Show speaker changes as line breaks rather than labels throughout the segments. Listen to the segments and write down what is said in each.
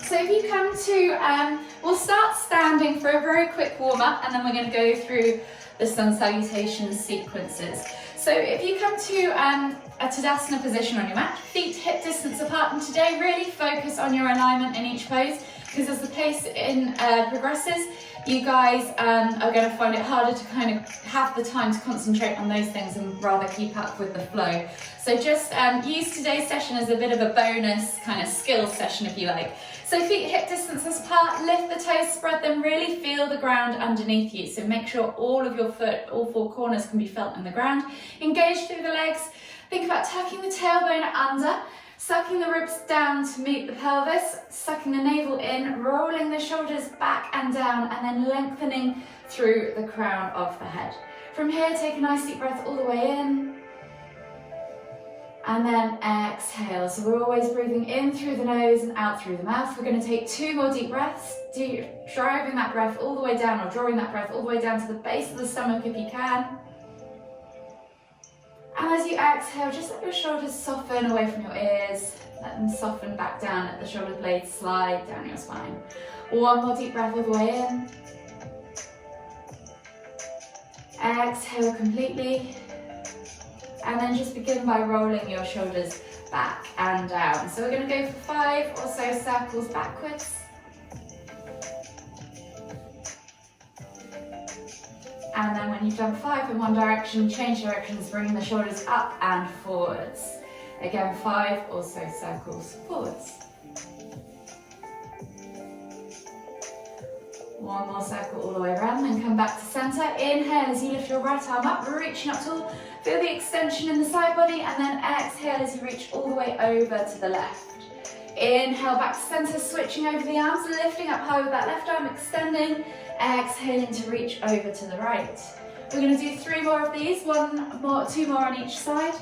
So if you come to, we'll start standing for a very quick warm up, and then we're going to go through the Sun Salutations sequences. So if you come to a Tadasana position on your mat, feet hip distance apart, and today really focus on your alignment in each pose, because as the pace progresses, you guys are going to find it harder to kind of have the time to concentrate on those things and rather keep up with the flow. So just use today's session as a bit of a bonus kind of skills session, if you like. So feet hip distances apart, lift the toes, spread them, really feel the ground underneath you. So make sure all of your foot, all four corners can be felt in the ground. Engage through the legs. Think about tucking the tailbone under, sucking the ribs down to meet the pelvis, sucking the navel in, rolling the shoulders back and down, and then lengthening through the crown of the head. From here, take a nice deep breath all the way in. And then exhale. So we're always breathing in through the nose and out through the mouth. We're going to take 2 more deep breaths, driving that breath all the way down, or drawing that breath all the way down to the base of the stomach if you can. And as you exhale, just let your shoulders soften away from your ears. Let them soften back down, let the shoulder blades slide down your spine. 1 more deep breath all the way in. Exhale completely. And then just begin by rolling your shoulders back and down. So we're going to go for 5 or so circles backwards. And then when you've done 5 in one direction, change directions, bringing the shoulders up and forwards. Again, 5 or so circles forwards. 1 more circle all the way around, then come back to center. Inhale as you lift your right arm up, reaching up tall. Feel the extension in the side body, and then exhale as you reach all the way over to the left. Inhale back to center, switching over the arms, lifting up high with that left arm, extending. Exhaling to reach over to the right. We're going to do 3 more of these, 2 more on each side.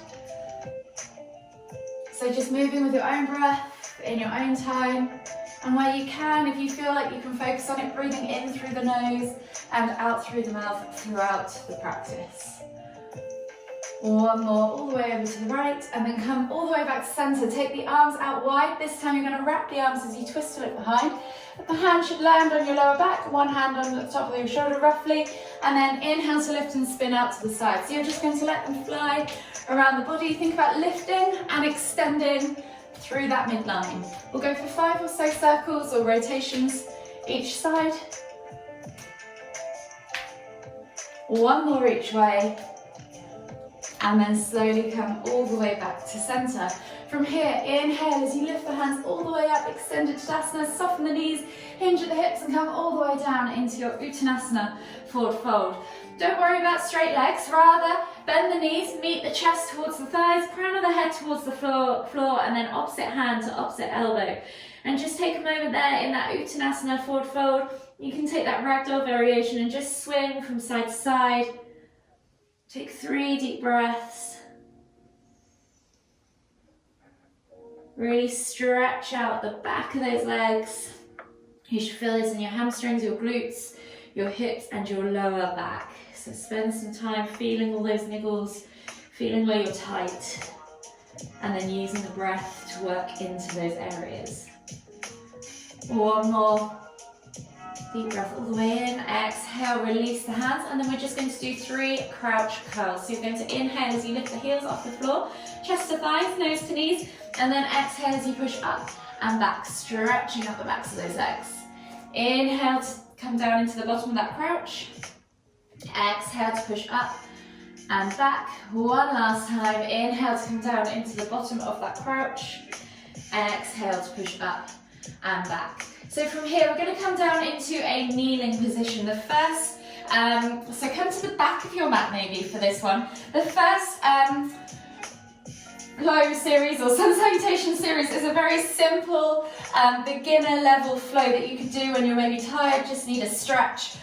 So just moving with your own breath, in your own time. And where you can, if you feel like you can focus on it, breathing in through the nose and out through the mouth throughout the practice. 1 more all the way over to the right, and then come all the way back to center. Take the arms out wide. This time you're going to wrap the arms as you twist to look behind. The hand should land on your lower back, 1 hand on the top of your shoulder roughly, and then inhale to lift and spin out to the side. So you're just going to let them fly around the body. Think about lifting and extending through that midline. We'll go for 5 or so circles or rotations each side. 1 more each way. And then slowly come all the way back to center. From here, inhale as you lift the hands all the way up, extended Tadasana, soften the knees, hinge at the hips, and come all the way down into your Uttanasana forward fold. Don't worry about straight legs, rather bend the knees, meet the chest towards the thighs, crown of the head towards the floor, and then opposite hand to opposite elbow. And just take a moment there in that Uttanasana forward fold. You can take that ragdoll variation and just swing from side to side. Take 3 deep breaths. Really stretch out the back of those legs. You should feel this in your hamstrings, your glutes, your hips, and your lower back. So spend some time feeling all those niggles, feeling where you're tight, and then using the breath to work into those areas. 1 more. Deep breath all the way in, exhale, release the hands, and then we're just going to do 3 crouch curls. So you're going to inhale as you lift the heels off the floor, chest to thighs, nose to knees, and then exhale as you push up and back, stretching up the backs of those legs. Inhale to come down into the bottom of that crouch. Exhale to push up and back. 1 last time. Inhale to come down into the bottom of that crouch. Exhale to push up and back. So from here, we're going to come down into a kneeling position. The first, so come to the back of your mat maybe for this one. The first flow series or Sun Salutation series is a very simple beginner level flow that you could do when you're maybe tired, just need a stretch,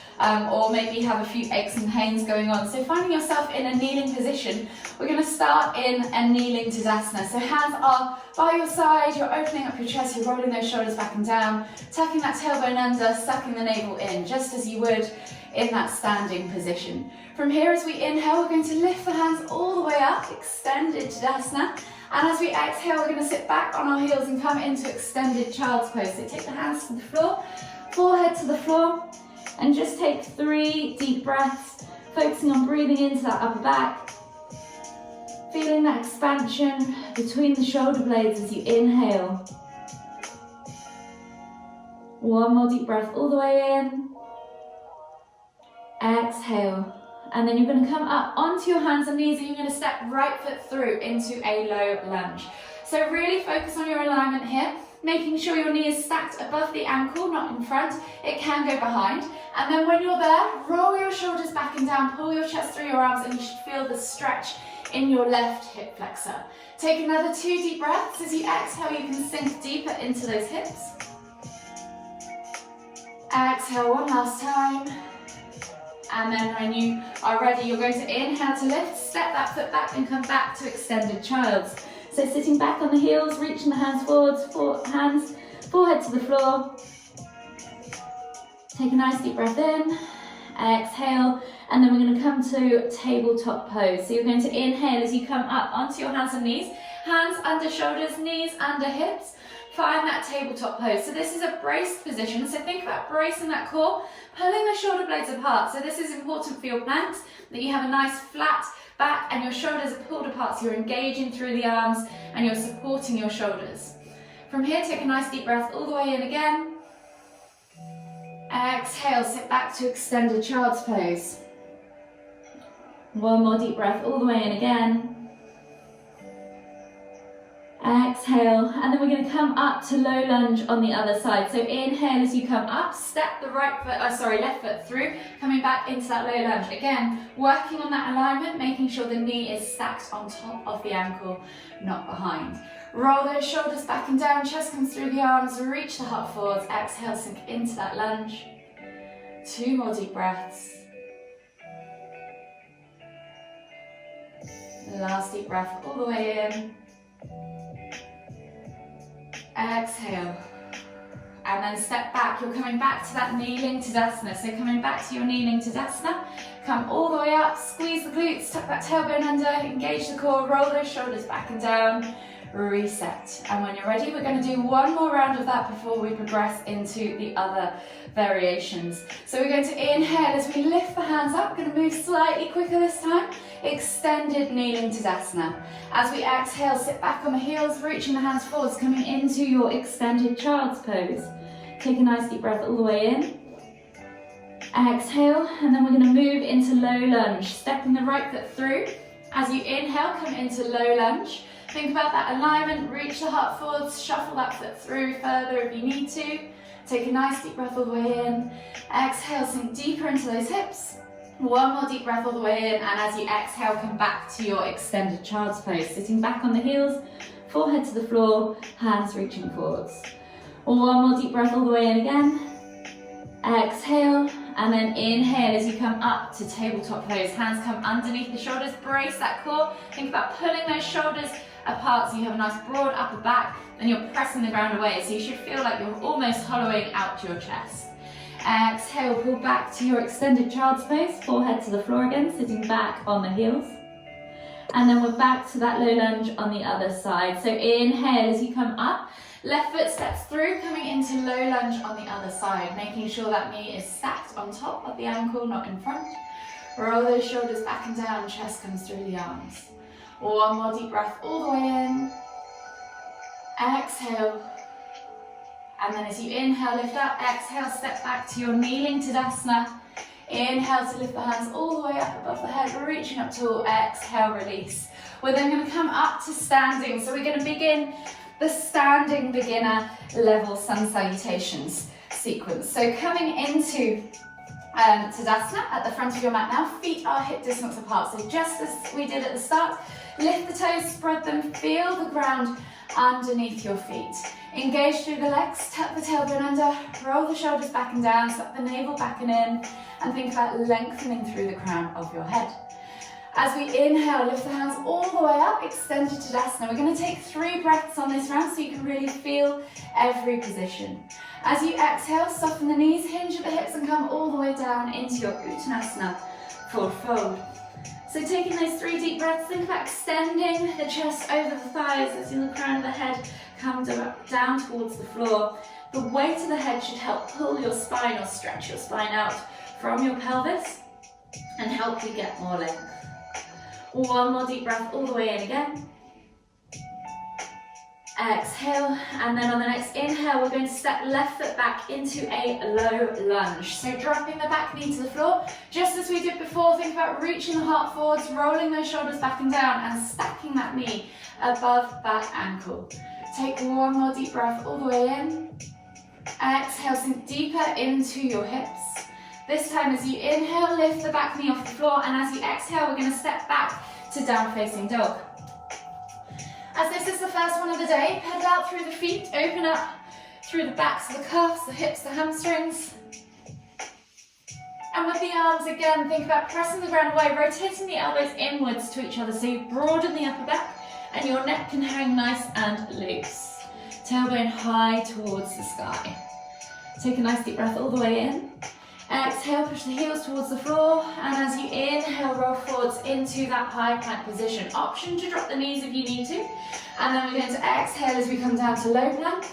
or maybe have a few aches and pains going on. So finding yourself in a kneeling position, we're going to start in a kneeling Tadasana. So hands are by your side, you're opening up your chest, you're rolling those shoulders back and down, tucking that tailbone under, sucking the navel in, just as you would in that standing position. From here, as we inhale, we're going to lift the hands all the way up, extended Tadasana, And as we exhale, we're going to sit back on our heels and come into extended child's pose. So take the hands to the floor, forehead to the floor, and just take 3 deep breaths, focusing on breathing into that upper back, feeling that expansion between the shoulder blades as you inhale. 1 more deep breath all the way in. Exhale. And then you're going to come up onto your hands and knees and you're going to step right foot through into a low lunge. So really focus on your alignment here, making sure your knee is stacked above the ankle, not in front. It can go behind. And then when you're there, roll your shoulders back and down, pull your chest through your arms, and you should feel the stretch in your left hip flexor. Take another 2 deep breaths. As you exhale, you can sink deeper into those hips. Exhale 1 last time. And then when you are ready, you're going to inhale to lift, step that foot back and come back to extended child's. So sitting back on the heels, reaching the hands forwards, forehead to the floor. Take a nice deep breath in, exhale, and then we're going to come to tabletop pose. So you're going to inhale as you come up onto your hands and knees, hands under shoulders, knees under hips. Find that tabletop pose. So this is a braced position. So think about bracing that core, pulling the shoulder blades apart. So this is important for your planks, that you have a nice flat back and your shoulders are pulled apart. So you're engaging through the arms and you're supporting your shoulders. From here, take a nice deep breath all the way in again. Exhale, sit back to extended child's pose. 1 more deep breath all the way in again. Exhale, and then we're going to come up to low lunge on the other side. So inhale as you come up, step the left foot through, coming back into that low lunge. Again, working on that alignment, making sure the knee is stacked on top of the ankle, not behind. Roll those shoulders back and down, chest comes through the arms, reach the heart forwards, exhale, sink into that lunge. 2 more deep breaths. Last deep breath all the way in. Exhale, and then step back. You're coming back to that kneeling Tadasana. So coming back to your kneeling Tadasana, come all the way up, squeeze the glutes, tuck that tailbone under, engage the core, roll those shoulders back and down, reset. And when you're ready, we're going to do 1 more round of that before we progress into the other variations. So we're going to inhale as we lift the hands up. We're going to move slightly quicker this time. Extended kneeling Tadasana. As we exhale, sit back on the heels, reaching the hands forwards, coming into your extended child's pose. Take a nice deep breath all the way in. Exhale, and then we're going to move into low lunge, stepping the right foot through. As you inhale, come into low lunge. Think about that alignment, reach the heart forwards, shuffle that foot through further if you need to. Take a nice deep breath all the way in. Exhale, sink deeper into those hips. 1 more deep breath all the way in, and as you exhale, come back to your extended child's pose. Sitting back on the heels, forehead to the floor, hands reaching forwards. 1 more deep breath all the way in again. Exhale, and then inhale as you come up to tabletop pose. Hands come underneath the shoulders, brace that core. Think about pulling those shoulders apart so you have a nice broad upper back and you're pressing the ground away. So you should feel like you're almost hollowing out your chest. Exhale, pull back to your extended child's pose, forehead to the floor again, sitting back on the heels. And then we're back to that low lunge on the other side. So inhale as you come up, left foot steps through, coming into low lunge on the other side, making sure that knee is stacked on top of the ankle, not in front. Roll those shoulders back and down, chest comes through the arms. 1 more deep breath all the way in. Exhale. And then as you inhale, lift up, exhale, step back to your kneeling Tadasana. Inhale to lift the hands all the way up above the head, reaching up tall, exhale, release. We're then going to come up to standing. So we're going to begin the standing beginner level Sun Salutations sequence. So coming into Tadasana at the front of your mat now, feet are hip distance apart. So just as we did at the start, lift the toes, spread them, feel the ground underneath your feet. Engage through the legs, tuck the tailbone under, roll the shoulders back and down, suck the navel back and in, and think about lengthening through the crown of your head. As we inhale, lift the hands all the way up, extended Tadasana. We're going to take 3 breaths on this round so you can really feel every position. As you exhale, soften the knees, hinge at the hips and come all the way down into your Uttanasana, forward fold. So taking those 3 deep breaths, think about extending the chest over the thighs, letting the crown of the head come down towards the floor. The weight of the head should help pull your spine or stretch your spine out from your pelvis and help you get more length. One more deep breath all the way in again. Exhale, and then on the next inhale, we're going to step left foot back into a low lunge. So dropping the back knee to the floor, just as we did before. Think about reaching the heart forwards, rolling those shoulders back and down, and stacking that knee above that ankle. Take one more deep breath all the way in. Exhale, sink deeper into your hips. This time as you inhale, lift the back knee off the floor, and as you exhale, we're going to step back to down facing dog. As this is the first one of the day, pedal out through the feet, open up through the backs of the calves, the hips, the hamstrings. And with the arms again, think about pressing the ground away, rotating the elbows inwards to each other so you broaden the upper back and your neck can hang nice and loose. Tailbone high towards the sky. Take a nice deep breath all the way in. Exhale, push the heels towards the floor, and as you inhale, roll forwards into that high plank position. Option to drop the knees if you need to. And then we're going to exhale as we come down to low plank,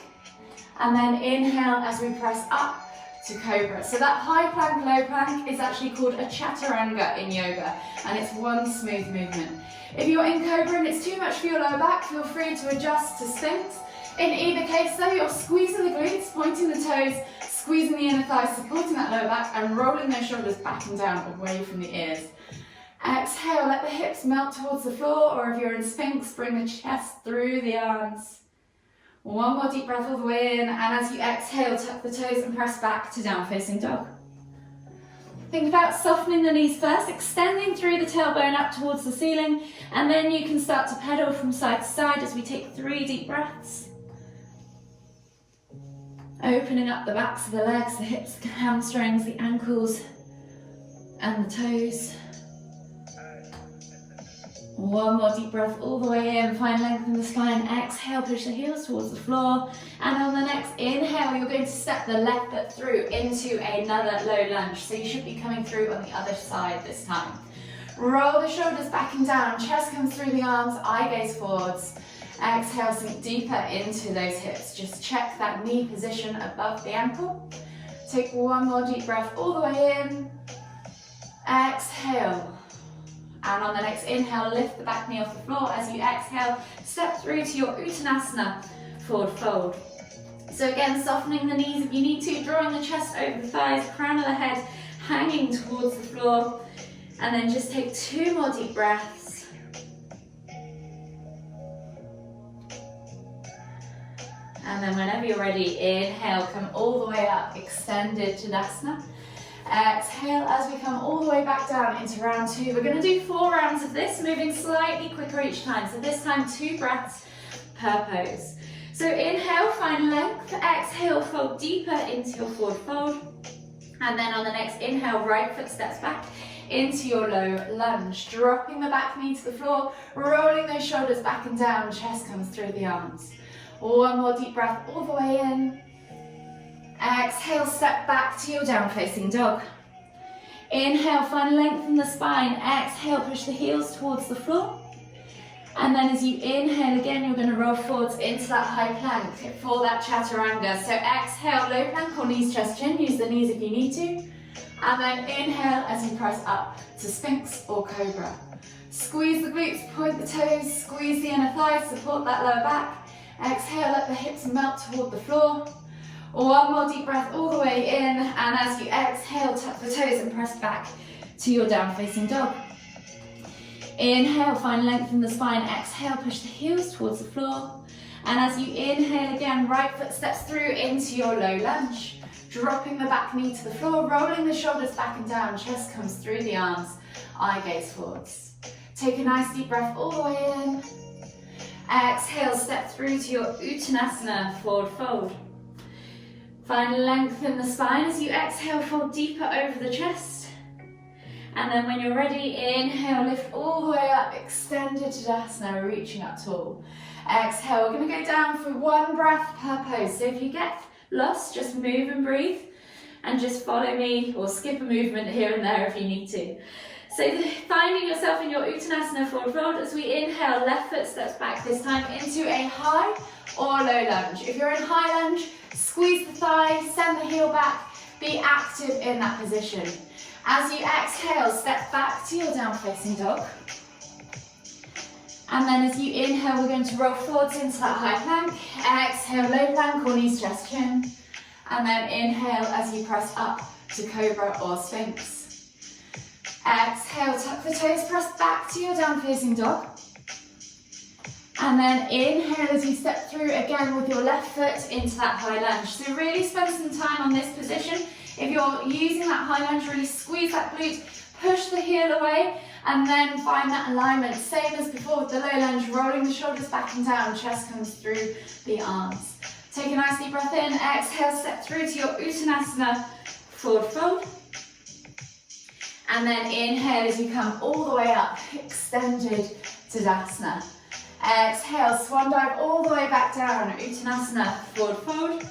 and then inhale as we press up to cobra. So that high plank, low plank is actually called a chaturanga in yoga, and it's one smooth movement. If you're in cobra and it's too much for your lower back, feel free to adjust to sphinx. In either case though, you're squeezing the glutes, pointing the toes, squeezing the inner thighs, supporting that lower back, and rolling those shoulders back and down away from the ears. Exhale, let the hips melt towards the floor, or if you're in Sphinx, bring the chest through the arms. One more deep breath all the way in, and as you exhale, tuck the toes and press back to down facing dog. Think about softening the knees first, extending through the tailbone up towards the ceiling, and then you can start to pedal from side to side as we take 3 deep breaths. Opening up the backs of the legs, the hips, the hamstrings, the ankles, and the toes. One more deep breath all the way in, find length in the spine. Exhale, push the heels towards the floor. And on the next inhale, you're going to step the left foot through into another low lunge. So you should be coming through on the other side this time. Roll the shoulders back and down, chest comes through the arms, eye gaze forwards. Exhale, sink deeper into those hips. Just check that knee position above the ankle. Take one more deep breath all the way in. Exhale. And on the next inhale, lift the back knee off the floor. As you exhale, step through to your Uttanasana, forward fold. So again, softening the knees if you need to, drawing the chest over the thighs, crown of the head hanging towards the floor. And then just take 2 more deep breaths. And then whenever you're ready, inhale, come all the way up, extended Tadasana. Exhale as we come all the way back down into round 2. We're going to do 4 rounds of this, moving slightly quicker each time. So this time 2 breaths per pose. So inhale, find length. Exhale, fold deeper into your forward fold. And then on the next inhale, right foot steps back into your low lunge. Dropping the back knee to the floor, rolling those shoulders back and down, chest comes through the arms. One more deep breath all the way in. Exhale, step back to your down facing dog. Inhale, find length in the spine. Exhale, push the heels towards the floor. And then as you inhale again, you're going to roll forwards into that high plank for that chaturanga. So exhale, low plank or knees, chest, chin. Use the knees if you need to. And then inhale as you press up to Sphinx or Cobra. Squeeze the glutes, point the toes, squeeze the inner thighs, support that lower back. Exhale, let the hips melt toward the floor. One more deep breath all the way in, and as you exhale, tuck the toes and press back to your down facing dog. Inhale, find length in the spine. Exhale, push the heels towards the floor. And as you inhale again, right foot steps through into your low lunge. Dropping the back knee to the floor, rolling the shoulders back and down, chest comes through the arms, eye gaze forwards. Take a nice deep breath all the way in. Exhale, step through to your Uttanasana, forward fold. Find length in the spine as you exhale, fold deeper over the chest. And then when you're ready, inhale, lift all the way up, extended Tadasana, reaching up tall. Exhale, we're going to go down for 1 breath per pose. So if you get lost, just move and breathe, and just follow me or skip a movement here and there if you need to. So finding yourself in your Uttanasana forward fold. As we inhale, left foot steps back, this time into a high or low lunge. If you're in high lunge, squeeze the thigh, send the heel back, be active in that position. As you exhale, step back to your down facing dog. And then as you inhale, we're going to roll forwards into that high plank. Exhale, low plank or knees, chest, chin. And then inhale as you press up to cobra or sphinx. Exhale, tuck the toes, press back to your down facing dog. And then inhale as you step through again with your left foot into that high lunge. So really spend some time on this position. If you're using that high lunge, really squeeze that glute, push the heel away, and then find that alignment. Same as before with the low lunge, rolling the shoulders back and down, chest comes through the arms. Take a nice deep breath in, exhale, step through to your Uttanasana forward fold. And then inhale as you come all the way up, extended Tadasana. Exhale, swan dive all the way back down, Uttanasana forward fold.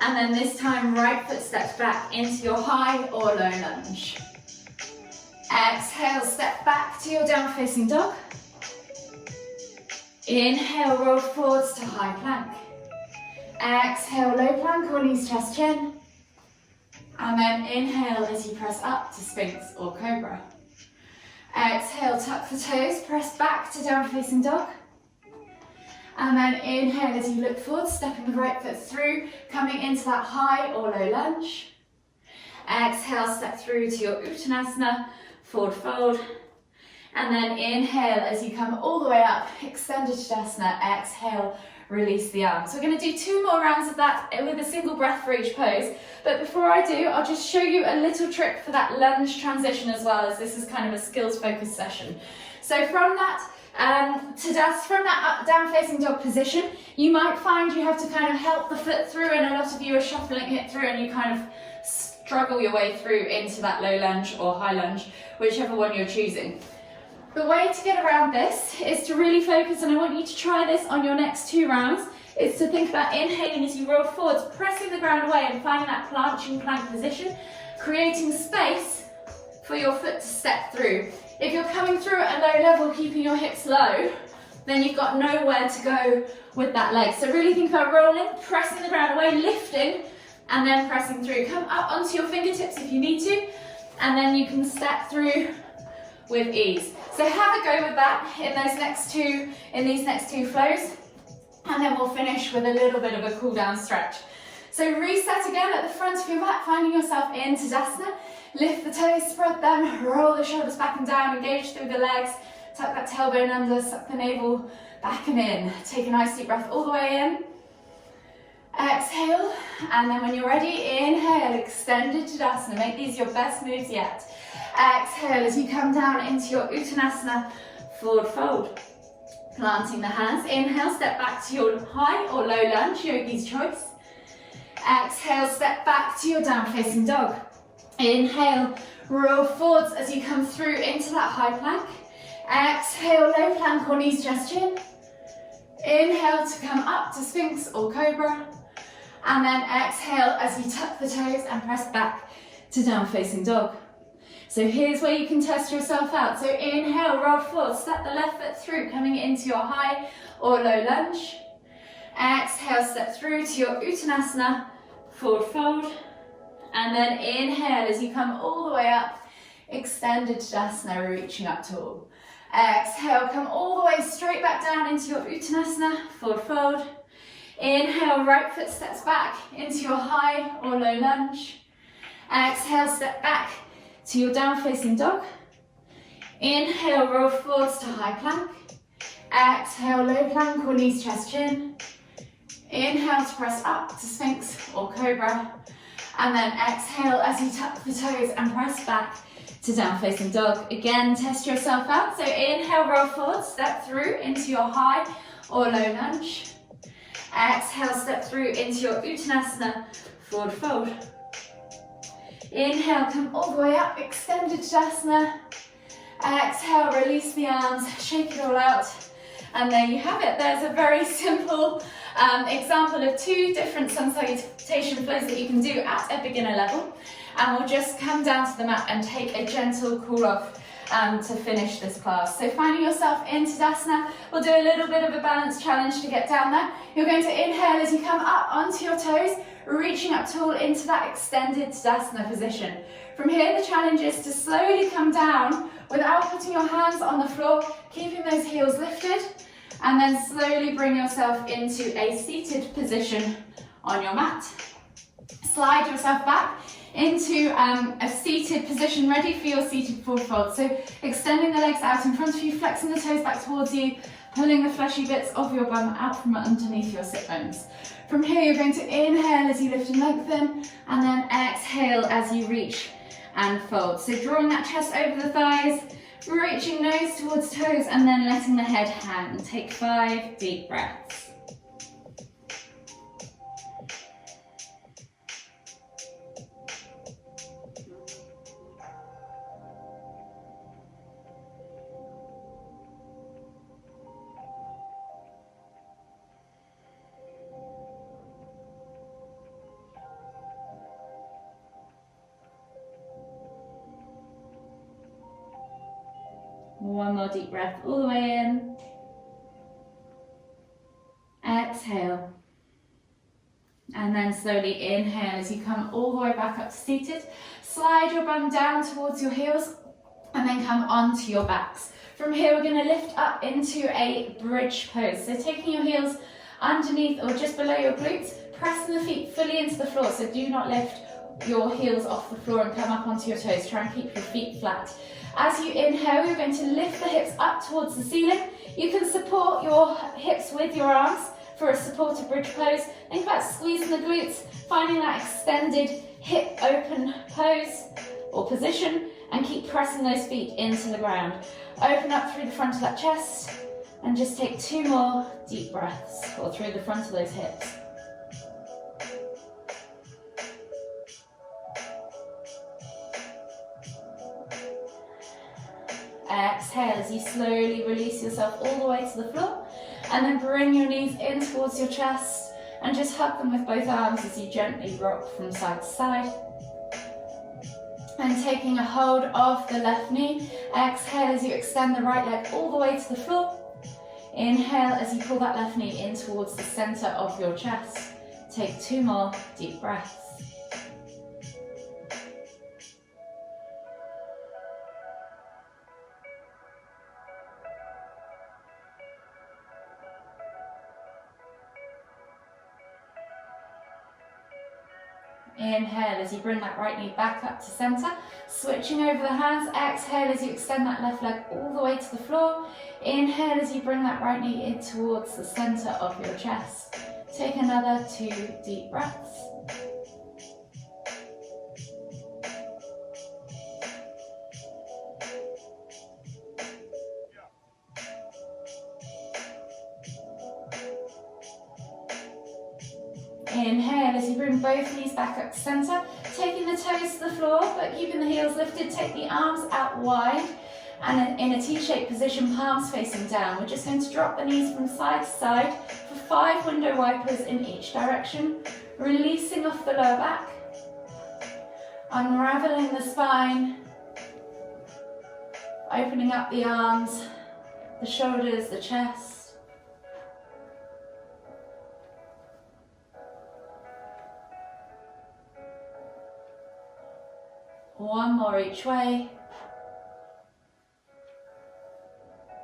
And then this time, right foot steps back into your high or low lunge. Exhale, step back to your down facing dog. Inhale, roll forwards to high plank. Exhale, low plank or knees, chest, chin. And then inhale as you press up to sphinx or cobra. Exhale, tuck the toes, press back to down facing dog. And then inhale as you look forward, stepping the right foot through, coming into that high or low lunge. Exhale, step through to your Uttanasana forward fold. And then inhale as you come all the way up, extended Tadasana. Exhale, release the arms. So we're going to do 2 more rounds of that with a single breath for each pose. But before I do, I'll just show you a little trick for that lunge transition as well, as this is kind of a skills focused session. So from that down facing dog position, you might find you have to kind of help the foot through, and a lot of you are shuffling it through and you kind of struggle your way through into that low lunge or high lunge, whichever one you're choosing. The way to get around this is to really focus, and I want you to try this on your next 2 rounds, is to think about inhaling as you roll forwards, pressing the ground away and finding that planching plank position, creating space for your foot to step through. If you're coming through at a low level, keeping your hips low, then you've got nowhere to go with that leg. So really think about rolling, pressing the ground away, lifting, and then pressing through. Come up onto your fingertips if you need to, and then you can step through with ease. So have a go with that in these next two flows, and then we'll finish with a little bit of a cool down stretch. So reset again at the front of your mat, finding yourself in Tadasana. Lift the toes, spread them, roll the shoulders back and down, engage through the legs, tuck that tailbone under, suck the navel back and in. Take a nice deep breath all the way in. Exhale, and then when you're ready, inhale, extended Tadasana. Make these your best moves yet. Exhale as you come down into your Uttanasana forward fold. Planting the hands. Inhale, step back to your high or low lunge, yogi's choice. Exhale, step back to your down facing dog. Inhale, roll forwards as you come through into that high plank. Exhale, low plank or knees, chest, chin. Inhale to come up to sphinx or cobra. And then exhale as you tuck the toes and press back to down facing dog. So here's where you can test yourself out. So inhale, roll forward, step the left foot through, coming into your high or low lunge. Exhale, step through to your Uttanasana forward fold. And then inhale as you come all the way up, extended Tadasana, reaching up tall. Exhale, come all the way straight back down into your Uttanasana forward fold. Inhale, right foot steps back into your high or low lunge. Exhale, step back to your down facing dog. Inhale, roll forwards to high plank. Exhale, low plank or knees, chest, chin. Inhale to press up to sphinx or cobra. And then exhale as you tuck the toes and press back to down facing dog. Again, test yourself out. So inhale, roll forward, step through into your high or low lunge. Exhale, step through into your Uttanasana forward fold. Inhale, come all the way up, extended Tadasana. Exhale, release the arms, shake it all out. And there you have it. There's a very simple example of 2 different Sun Salutation flows that you can do at a beginner level. And we'll just come down to the mat and take a gentle cool off
to finish this class. So finding yourself in Tadasana, we'll do a little bit of a balance challenge to get down there. You're going to inhale as you come up onto your toes, reaching up tall into that extended Tadasana position. From here, the challenge is to slowly come down without putting your hands on the floor, keeping those heels lifted, and then slowly bring yourself into a seated position on your mat. Slide yourself back into a seated position, ready for your seated forward fold. So extending the legs out in front of you, flexing the toes back towards you, pulling the fleshy bits of your bum out from underneath your sit bones. From here, you're going to inhale as you lift and lengthen, and then exhale as you reach and fold. So drawing that chest over the thighs, reaching nose towards toes, and then letting the head hang. Take 5 deep breaths. One more deep breath all the way in. Exhale. And then slowly inhale as you come all the way back up to seated. Slide your bum down towards your heels and then come onto your backs. From here, we're going to lift up into a bridge pose. So taking your heels underneath or just below your glutes, pressing the feet fully into the floor. So do not lift your heels off the floor and come up onto your toes. Try and keep your feet flat. As you inhale, you're going to lift the hips up towards the ceiling. You can support your hips with your arms for a supported bridge pose. Think about squeezing the glutes, finding that extended hip open pose or position, and keep pressing those feet into the ground. Open up through the front of that chest and just take 2 more deep breaths, or through the front of those hips. Exhale as you slowly release yourself all the way to the floor, and then bring your knees in towards your chest and just hug them with both arms as you gently rock from side to side. And taking a hold of the left knee, exhale as you extend the right leg all the way to the floor. Inhale as you pull that left knee in towards the center of your chest. Take 2 more deep breaths. Inhale as you bring that right knee back up to center, switching over the hands. Exhale as you extend that left leg all the way to the floor. Inhale as you bring that right knee in towards the center of your chest. Take another 2 deep breaths. Inhale as you bring both knees back up to center, taking the toes to the floor but keeping the heels lifted. Take the arms out wide and in a T-shaped position, palms facing down. We're just going to drop the knees from side to side for 5 window wipers in each direction, releasing off the lower back, unraveling the spine, opening up the arms, the shoulders, the chest. One more each way.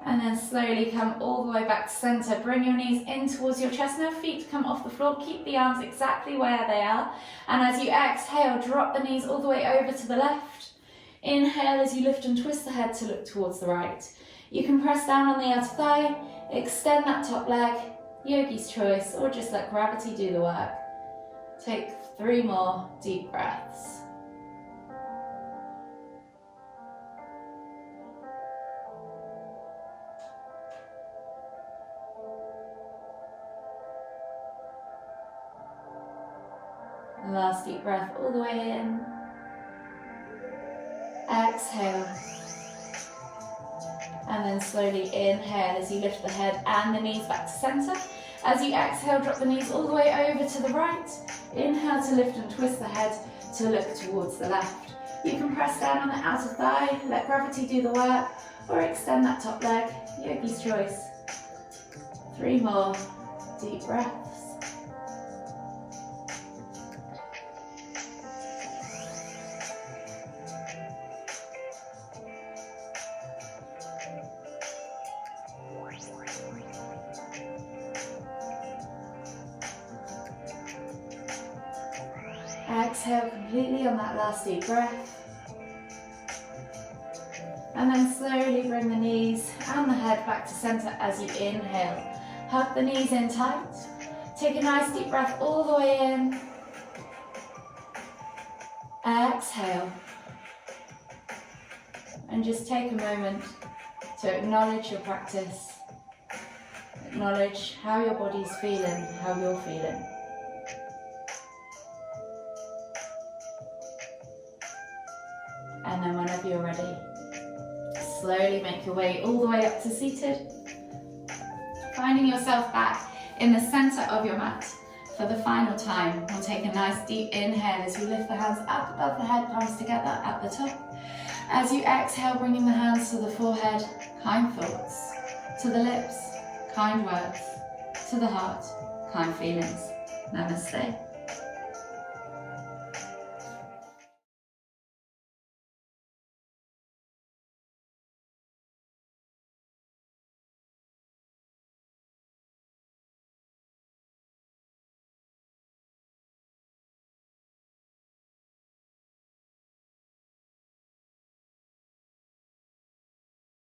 And then slowly come all the way back to center. Bring your knees in towards your chest. No feet come off the floor. Keep the arms exactly where they are. And as you exhale, drop the knees all the way over to the left. Inhale as you lift and twist the head to look towards the right. You can press down on the outer thigh, extend that top leg, yogi's choice, or just let gravity do the work. Take 3 more deep breaths. Last deep breath all the way in. Exhale. And then slowly inhale as you lift the head and the knees back to center. As you exhale, drop the knees all the way over to the right. Inhale to lift and twist the head to look towards the left. You can press down on the outer thigh, let gravity do the work, or extend that top leg, yogi's choice. 3 more deep breaths. Exhale completely on that last deep breath. And then slowly bring the knees and the head back to center as you inhale. Hug the knees in tight. Take a nice deep breath all the way in. Exhale. And just take a moment to acknowledge your practice. Acknowledge how your body's feeling, how you're feeling. And then whenever you're ready, slowly make your way all the way up to seated. Finding yourself back in the center of your mat for the final time. We'll take a nice deep inhale as we lift the hands up above the head, palms together at the top. As you exhale, bringing the hands to the forehead, kind thoughts. To the lips, kind words. To the heart, kind feelings. Namaste.